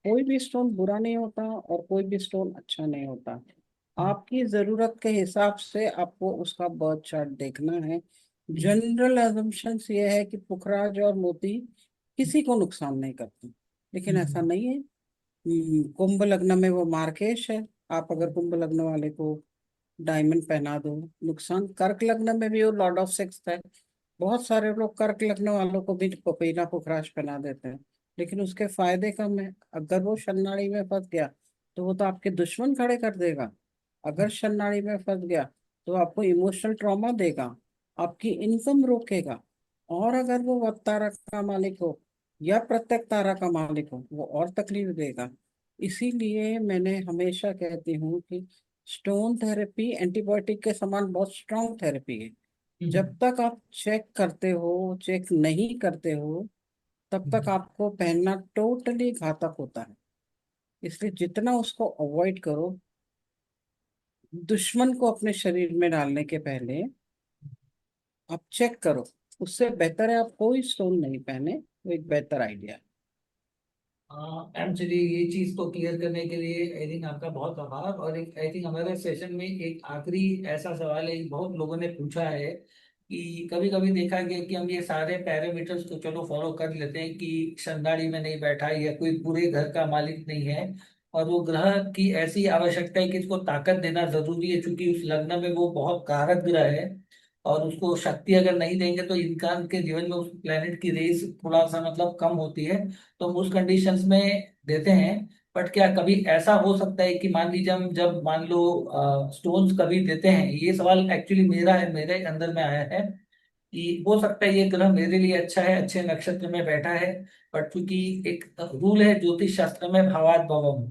कोई भी स्टोन बुरा नहीं होता और कोई भी स्टोन अच्छा नहीं होता। आपकी जरूरत के हिसाब से आपको उसका बर्थ चार्ट देखना है। जनरल एजम्पशंस ये है कि पुखराज और मोती किसी को नुकसान नहीं करते, लेकिन ऐसा नहीं है। कुंभ लग्न में वो मार्केश है। आप अगर कुंभ लग्न वाले को डायमंड पहना दो, नुकसान। कर्क लग्न में भी वो लॉर्ड ऑफ सेक्स है। बहुत सारे लोग कर्क लग्न वालों को भी पपीला पुखराज पहना देते हैं, लेकिन उसके फायदे कम है। अगर वो शन्नाड़ी में फंस गया तो वो तो आपके दुश्मन खड़े कर देगा। अगर शन्नाड़ी में फंस गया तो आपको इमोशनल ट्रॉमा देगा, आपकी इनकम रोकेगा। और अगर वो तारा का मालिक हो या प्रत्येक तारा का मालिक हो, वो और तकलीफ देगा। इसीलिए मैंने हमेशा कहती हूँ कि स्टोन थेरेपी एंटीबायोटिक के समान बहुत स्ट्रांग थेरेपी है। जब तक आप चेक करते हो, चेक नहीं करते हो, तब तक आपको पहनना टोटली घातक होता है। इसलिए जितना उसको अवॉइड करो, दुश्मन को अपने शरीर में डालने के पहले आप चेक करो। उससे बेहतर है आप कोई स्टोन नहीं पहने, वो एक बेहतर आइडिया है।
एक्चुअली ये चीज तो क्लियर करने के लिए आई थिंक आपका बहुत आभार, और एक आई थिंक हमारे सेशन में एक आखिरी ऐसा सवाल है, बहुत लोगों ने पूछा है कि कभी कभी देखा गया कि हम ये सारे पैरामीटर्स तो चलो फॉलो कर लेते हैं कि शंदाड़ी में नहीं बैठा है या कोई पूरे घर का मालिक नहीं है, और वो ग्रह की ऐसी आवश्यकता है कि इसको ताकत देना जरूरी है, क्योंकि उस लग्न में वो बहुत कारक ग्रह है, और उसको शक्ति अगर नहीं देंगे तो इंसान के जीवन में उस प्लेनेट की रेस थोड़ा सा मतलब कम होती है, तो हम उस कंडीशंस में देते हैं। बट क्या कभी ऐसा हो सकता है कि मान लीजिए हम जब मान लो स्टोन्स कभी देते हैं, ये सवाल एक्चुअली मेरा है, मेरे अंदर में आया है कि हो सकता है ये ग्रह मेरे लिए अच्छा है, अच्छे नक्षत्र में बैठा है, बट क्योंकि एक रूल है ज्योतिष शास्त्र में, भावात भवम,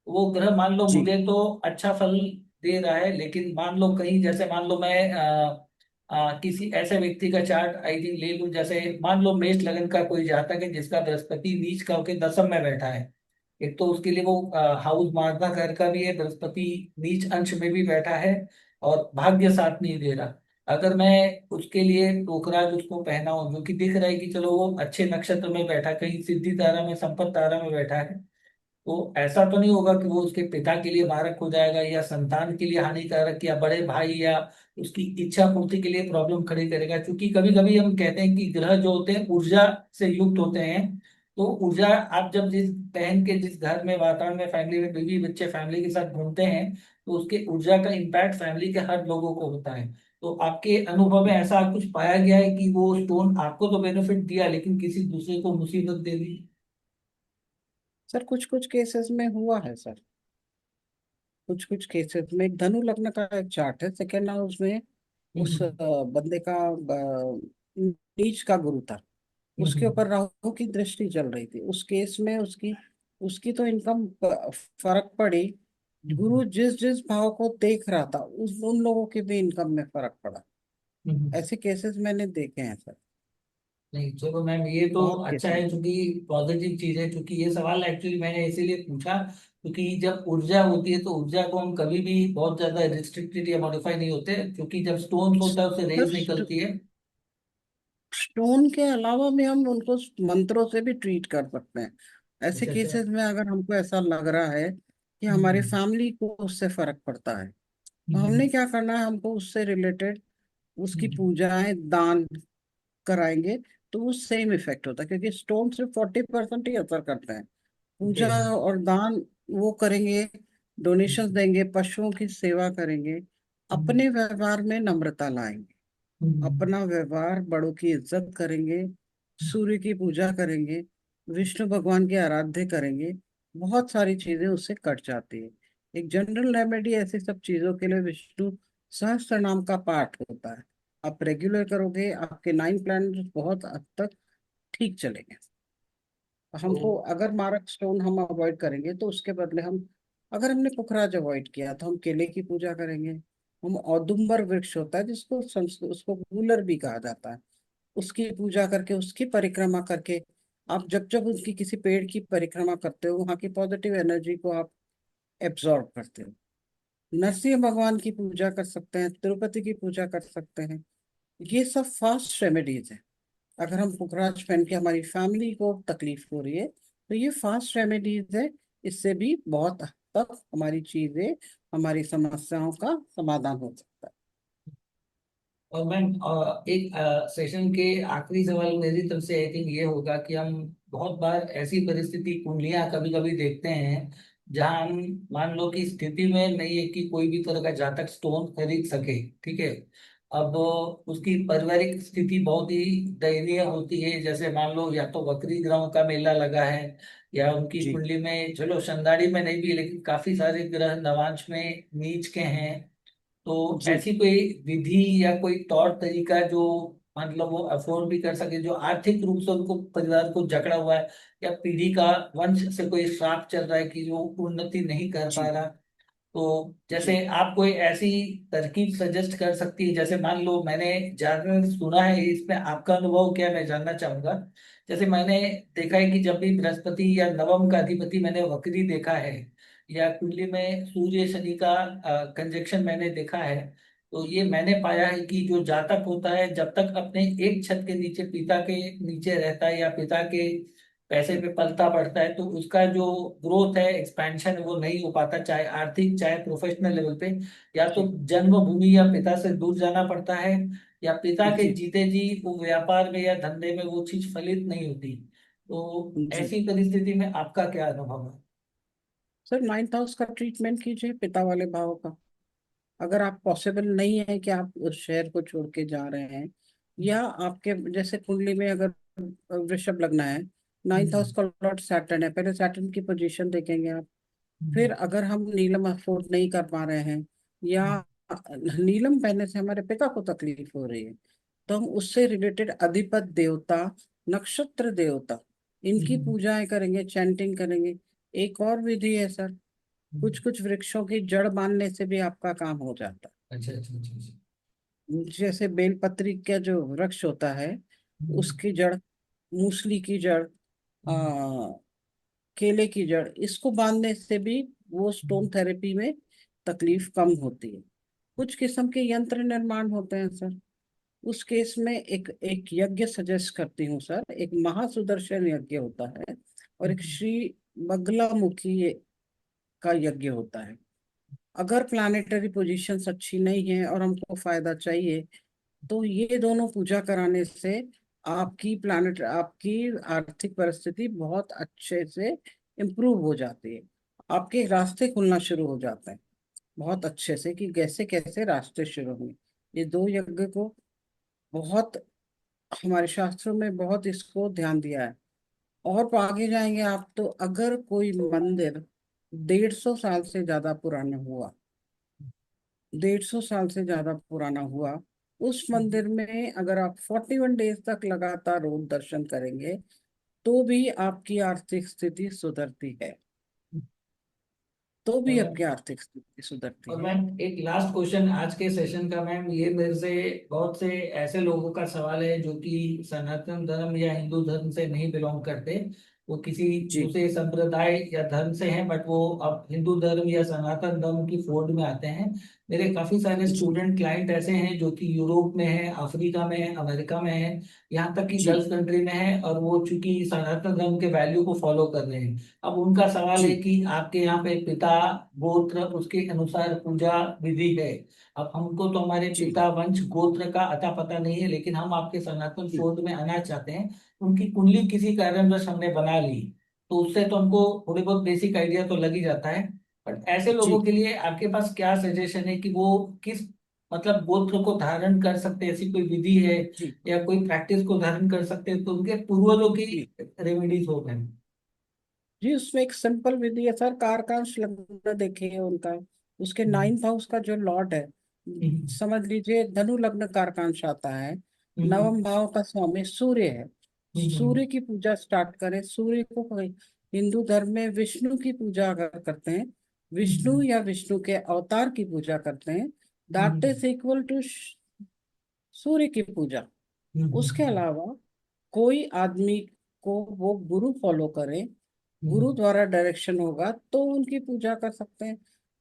वो ग्रह मान लो
जी।
मुझे तो अच्छा फल दे रहा है, लेकिन मान लो कहीं, जैसे मान लो मैं किसी ऐसे व्यक्ति का चार्ट आई थिंक ले लूं, जैसे मान लो मेष लगन का कोई जातक है जिसका बृहस्पति नीच का होकर दसम में बैठा है, एक तो उसके लिए वो हाउस मार्दा घर का भी है, बृहस्पति नीच अंश में भी बैठा है, और भाग्य साथ नहीं दे रहा। अगर मैं उसके लिए टोकराज उसको पहनाऊं, जो कि दिख रहा है कि चलो वो अच्छे नक्षत्र में बैठा, कहीं सिद्धि तारा में, संपत तारा में बैठा है, तो ऐसा तो नहीं होगा कि वो उसके पिता के लिए मारक हो जाएगा या संतान के लिए हानिकारक या बड़े भाई या उसकी इच्छा पूर्ति के लिए प्रॉब्लम खड़ी करेगा। क्योंकि कभी कभी हम कहते हैं कि ग्रह जो होते हैं ऊर्जा से युक्त होते हैं। तो ऊर्जा, आप जब जिस पहन के जिस घर में वातावरण में फैमिली में बीवी बच्चे फैमिली के साथ घूमते हैं, तो उसके ऊर्जा का इम्पैक्ट फैमिली के हर लोगों को होता है। तो आपके अनुभव में ऐसा कुछ पाया गया है कि वो स्टोन आपको तो बेनिफिट दिया लेकिन किसी दूसरे को मुसीबत दे दी?
सर कुछ कुछ केसेस में हुआ है सर। कुछ कुछ केसेस में एक धनु लग्न का एक चार्ट है, सेकेंड हाउस में उस
हम्म।
बंदे का नीच का गुरु था। उसके
हम्म।
ऊपर राहु की दृष्टि चल रही थी। उस केस में उसकी उसकी तो इनकम फर्क पड़ी।
हम्म।
गुरु जिस जिस भाव को देख रहा था उस उन लोगों की भी इनकम में फर्क पड़ा।
हम्म।
ऐसे केसेस मैंने देखे हैं सर।
नहीं चलो मैम, ये तो
बहुत
अच्छा
केसेस।
है क्योंकि पॉजिटिव चीज है। क्योंकि ये सवाल एक्चुअली मैंने इसीलिए पूछा क्योंकि जब ऊर्जा होती है तो ऊर्जा को हम कभी भी बहुत ज्यादा रिस्ट्रिक्टेड या मॉडिफाई नहीं होते, क्योंकि जब स्टोन होता है उससे रेज
सर
निकलती है।
स्टोन के अलावा भी हम उनको मंत्रों से भी ट्रीट कर सकते हैं। ऐसे
अच्छा अच्छा।
केसेस में अगर हमको ऐसा लग रहा है कि हमारी
हम्म।
फैमिली को उससे फर्क पड़ता है, तो
हम्म।
हमने क्या करना है, हमको उससे रिलेटेड उसकी
हम्म।
पूजाएं दान कराएंगे तो वो सेम इफेक्ट होता है। क्योंकि स्टोन सिर्फ 40% ही असर करते हैं।
ओके।
पूजा और दान वो करेंगे, डोनेशंस देंगे, पशुओं की सेवा करेंगे,
हम्म।
अपने व्यवहार में नम्रता लाएंगे,
हम्म।
अपना व्यवहार, बड़ों की इज्जत करेंगे, सूर्य की पूजा करेंगे, विष्णु भगवान के आराध्य करेंगे, बहुत सारी चीजें उससे कट जाती है। एक जनरल रेमेडी ऐसी सब चीजों के लिए विष्णु सहस्त्र नाम का पाठ होता है। आप रेगुलर करोगे, आपके 9 प्लान बहुत हद तक ठीक चलेंगे।
तो
हमको अगर मारक स्टोन हम अवॉइड करेंगे तो उसके बदले हम, अगर हमने पुखराज अवॉइड किया तो हम केले की पूजा करेंगे। हम औदुंबर वृक्ष होता है जिसको संस्कृत उसको गूलर भी कहा जाता है, उसकी पूजा करके, उसकी परिक्रमा करके, आप जब जब उसकी किसी पेड़ की परिक्रमा करते हो वहां की पॉजिटिव एनर्जी को आप एब्जॉर्ब करते हो। नरसिंह भगवान की पूजा कर सकते हैं, तिरुपति की पूजा कर सकते हैं। ये सब फास्ट रेमेडीज है। अगर हम पुखराज पहन के हमारी फैमिली को तकलीफ हो रही है तो ये फास्ट रेमेडीज है। इससे भी बहुत हद तक हमारी चीजें, हमारी समस्याओं का समाधान हो सकता
और मैम, एक सेशन के आखिरी सवाल मेरी तरफ से आई थिंक ये होगा कि हम बहुत बार ऐसी परिस्थिति कुंडलियां कभी कभी देखते हैं जहां हम मान लो कि स्थिति में नहीं है कि कोई भी तरह का जातक स्टोन खरीद सके। ठीक है। अब उसकी पारिवारिक स्थिति बहुत ही दयनीय होती है। जैसे मान लो या तो बकरी ग्रहों का मेला लगा है या उनकी
जी।
कुंडली में, चलो शंदाड़ी में नहीं भी लेकिन काफी सारे ग्रह नवांश में नीच के हैं। तो
जी।
ऐसी कोई विधि या कोई तौर तरीका जो मतलब वो अफोर्ड भी कर सके, जो आर्थिक रूप से उनको परिवार को जकड़ा हुआ है या पीढ़ी का वंश से कोई श्राप चल रहा है कि वो उन्नति नहीं कर पा
जी।
रहा, तो
जी।
जैसे आप कोई ऐसी तरकीब सजेस्ट कर सकती है? जैसे मान लो मैंने ज्यादा सुना है, इसमें आपका अनुभव क्या है, मैं जानना चाहूंगा। जैसे मैंने देखा है कि जब भी बृहस्पति या नवम का अधिपति मैंने वक्री देखा है या कुंडली में सूर्य शनि का कंजक्शन मैंने देखा है, तो ये मैंने पाया है कि जो जातक होता है जब तक अपने एक छत के नीचे पिता के नीचे रहता है या पिता के पैसे पे पलता पड़ता है, तो उसका जो ग्रोथ है, एक्सपेंशन, वो नहीं हो पाता, चाहे आर्थिक चाहे प्रोफेशनल लेवल पे। या तो
जी।
जन्मभूमि या पिता से दूर जाना पड़ता है या पिता के
जी।
जीते जी वो व्यापार में या धंधे में वो चीज फलित नहीं होती। तो
जी।
ऐसी परिस्थिति में आपका क्या अनुभव है?
सर 9th हाउस का ट्रीटमेंट कीजिए, पिता वाले भाव का। अगर आप पॉसिबल नहीं है कि आप उस शहर को छोड़ के जा रहे हैं, या आपके जैसे कुंडली में अगर वृषभ लगना है, 9th हाउस
हम्म।
का लॉर्ड सैटर्न है, पहले सैटर्न की पोजीशन देखेंगे आप।
हम्म।
फिर अगर हम नीलम अफोर्ड नहीं कर पा रहे हैं, या नीलम पहनने से हमारे पिता को तकलीफ हो रही है, तो हम उससे रिलेटेड अधिपत देवता, नक्षत्र देवता, इनकी
हम्म।
पूजाएं करेंगे, चैंटिंग करेंगे। एक और विधि है सर, कुछ कुछ वृक्षों की जड़ बांधने से भी आपका काम हो जाता
अच्छा अच्छा अच्छा अच्छा।
है। जैसे बेलपत्री का जो वृक्ष होता है,
हम्म।
उसकी जड़, मूसली की जड़,
हम्म।
केले की जड़, इसको बांधने से भी वो
हम्म।
स्टोन थेरेपी में तकलीफ कम होती है। कुछ किस्म के यंत्र निर्माण होते हैं सर। उस केस में एक एक यज्ञ सजेस्ट करती हूँ सर। एक महासुदर्शन यज्ञ होता है और एक
हम्म।
श्री बगलामुखी का यज्ञ होता है। अगर प्लानिटरी पोजीशंस अच्छी नहीं है और हमको फायदा चाहिए, तो ये दोनों पूजा कराने से आपकी आर्थिक परिस्थिति बहुत अच्छे से इम्प्रूव हो जाती है। आपके रास्ते खुलना शुरू हो जाते हैं बहुत अच्छे से, कि कैसे कैसे रास्ते शुरू हुए। ये दो यज्ञ को बहुत हमारे शास्त्रों में बहुत इसको ध्यान दिया है। और आगे जाएंगे आप तो, अगर कोई मंदिर 150 साल से ज्यादा पुराना हुआ, 150 साल से ज्यादा पुराना हुआ, उस मंदिर में अगर आप 41 डेज तक लगातार रोज दर्शन करेंगे, तो भी आपकी आर्थिक स्थिति सुधरती है। तो भी
और
आपकी आर्थिक स्थिति सुधरती
और
है।
मैम एक लास्ट क्वेश्चन आज के सेशन का, मैम ये मेरे से बहुत से ऐसे लोगों का सवाल है जो कि सनातन धर्म या हिंदू धर्म से नहीं बिलोंग करते। वो किसी
जी
दूसरे संप्रदाय या धर्म से हैं, बट वो अब हिंदू धर्म या सनातन धर्म की फोल्ड में आते हैं। मेरे काफी सारे
जी
स्टूडेंट क्लाइंट ऐसे हैं जो कि यूरोप में है, अफ्रीका में है, अमेरिका में है, यहाँ तक कि
जी
गल्फ कंट्री में है, और वो चूंकि सनातन धर्म के वैल्यू को फॉलो कर रहे हैं। अब उनका सवाल है
जी
कि आपके यहाँ पे पिता गोत्र उसके अनुसार पूजा विधि है। अब हमको तो हमारे
जी
पिता वंश गोत्र का अता पता नहीं है, लेकिन हम आपके सनातन
जी
फोल्ड में आना चाहते हैं। उनकी कुंडली किसी कारणवश हमने बना ली, तो उससे तो हमको थोड़ी बहुत बेसिक आइडिया तो लग ही जाता है। बट ऐसे लोगों
जी
के लिए आपके पास क्या सजेशन है कि वो किस मतलब गोत्र को धारण कर सकते हैं? ऐसी कोई विधि है
जी
या कोई प्रैक्टिस को धारण कर सकते हैं तो उनके पूर्वजों की
जी
रेमेडीज हो गए?
जी उसमें एक सिंपल विधि है सर, कारकांश लग्न देखिए उनका। उसके
हम्म,
9th हाउस का जो लॉर्ड है,
हम्म,
समझ लीजिए धनु लग्न कारकांश आता है।
हम्म,
9वें भाव का स्वामी सूर्य है।
हम्म,
सूर्य की पूजा स्टार्ट करें। सूर्य को हिंदू धर्म में विष्णु की पूजा अगर करते हैं, विष्णु
हम्म,
या विष्णु के अवतार की पूजा करते हैं, that
hmm,
is equal to सूर्य की पूजा। उसके
हम्म,
अलावा कोई आदमी को वो गुरु फॉलो करे, गुरु
हम्म,
द्वारा डायरेक्शन होगा तो उनकी पूजा कर सकते हैं।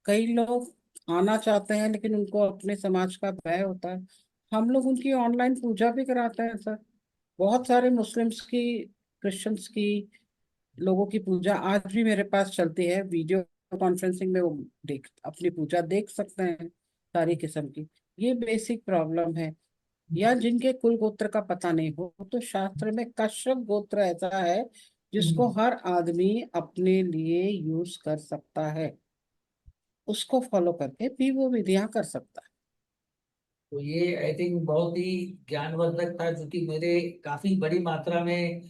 कई लोग आना चाहते हैं लेकिन उनको अपने समाज का भय होता है, हम लोग उनकी ऑनलाइन पूजा भी कराते हैं सर। बहुत सारे मुस्लिम्स की, क्रिश्चियंस की, लोगों की पूजा आज भी मेरे पास चलती है। वीडियो कॉन्फ्रेंसिंग में वो देख अपनी पूजा देख सकते हैं, सारी किस्म की। ये बेसिक प्रॉब्लम है। या जिनके कुल गोत्र का पता नहीं हो, तो शास्त्र में कश्यप गोत्र ऐसा है जिसको
हम्म।
हर आदमी अपने लिए यूज कर सकता है। उसको फॉलो करके भी वो विधियां कर सकता है।
तो ये आई थिंक बहुत ही ज्ञानवर्धक था, जो कि मेरे काफी बड़ी मात्रा में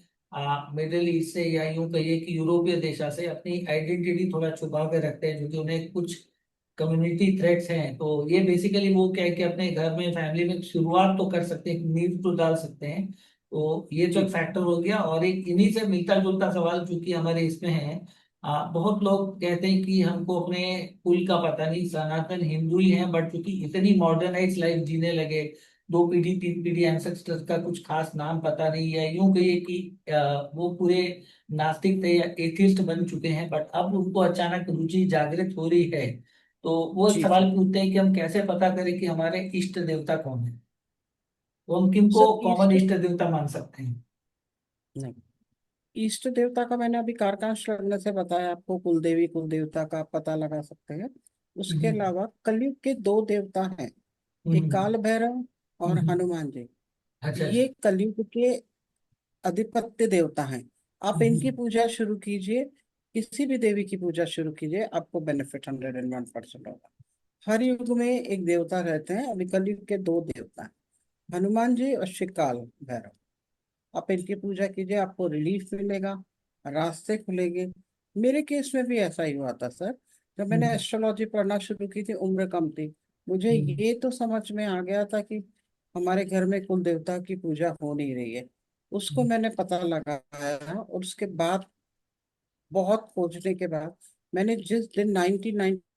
मिडिल ईस्ट से या यूं कहिए कि यूरोपीय देशा से अपनी आइडेंटिटी थोड़ा छुपा के रखते हैं, जो कि उन्हें कुछ कम्युनिटी थ्रेट्स हैं। तो ये बेसिकली वो क्या है कि अपने घर में फैमिली में शुरुआत तो कर सकते हैं, नींव तो डाल सकते हैं। तो ये तो एक
जी
फैक्टर हो गया। और एक इन्हीं से मिलता जुलता सवाल जो कि हमारे इसमें है, बहुत लोग कहते हैं कि हमको अपने कुल का पता नहीं, सनातन हिंदू ही हैं, बट चूंकि इतनी मॉडर्नाइज लाइफ जीने लगे, 2 पीढ़ी 3 पीढ़ी एंसेस्टर्स का कुछ खास नाम पता नहीं है, यूं कहिए कि वो पूरे नास्तिक थे या एथिस्ट बन चुके हैं, बट अब उनको अचानक रुचि जागृत हो रही है। तो वो एक
जी
सवाल
जी
पूछते हैं कि हम कैसे पता करें कि हमारे इष्ट देवता कौन है? तो हम किनको
सर
कॉमन
ईष्ट
इष्ट देवता मान सकते हैं?
नहीं, इष्ट देवता का मैंने अभी कारकांश लगने से बताया आपको, कुल देवी कुल देवता का आप पता लगा सकते हैं। उसके
हम्म,
अलावा कलयुग के दो देवता हैं, एक
हम्म,
काल भैरव और
हम्म,
हनुमान जी।
अच्छा, अच्छा।
ये कलयुग के अधिपत्य देवता हैं। आप इनकी
हम्म,
पूजा शुरू कीजिए, किसी भी देवी की पूजा शुरू कीजिए, आपको बेनिफिट 101% होगा। हर युग में एक देवता रहते हैं, अभी कलयुग के दो देवता हैं, हनुमान जी और श्री काल भैरव। आप इनकी पूजा कीजिए, आपको रिलीफ मिलेगा, रास्ते खुलेंगे। मेरे केस में भी ऐसा ही हुआ था सर। जब मैंने
हम्म,
एस्ट्रोलॉजी पढ़ना शुरू की थी, उम्र कम थी, मुझे
हम्म,
ये तो समझ में आ गया था कि हमारे घर में कुल देवता की पूजा हो नहीं रही है। उसको
हम्म।
मैंने पता लगाया और उसके बाद बहुत खोजने के बाद मैंने जिस दिन 1990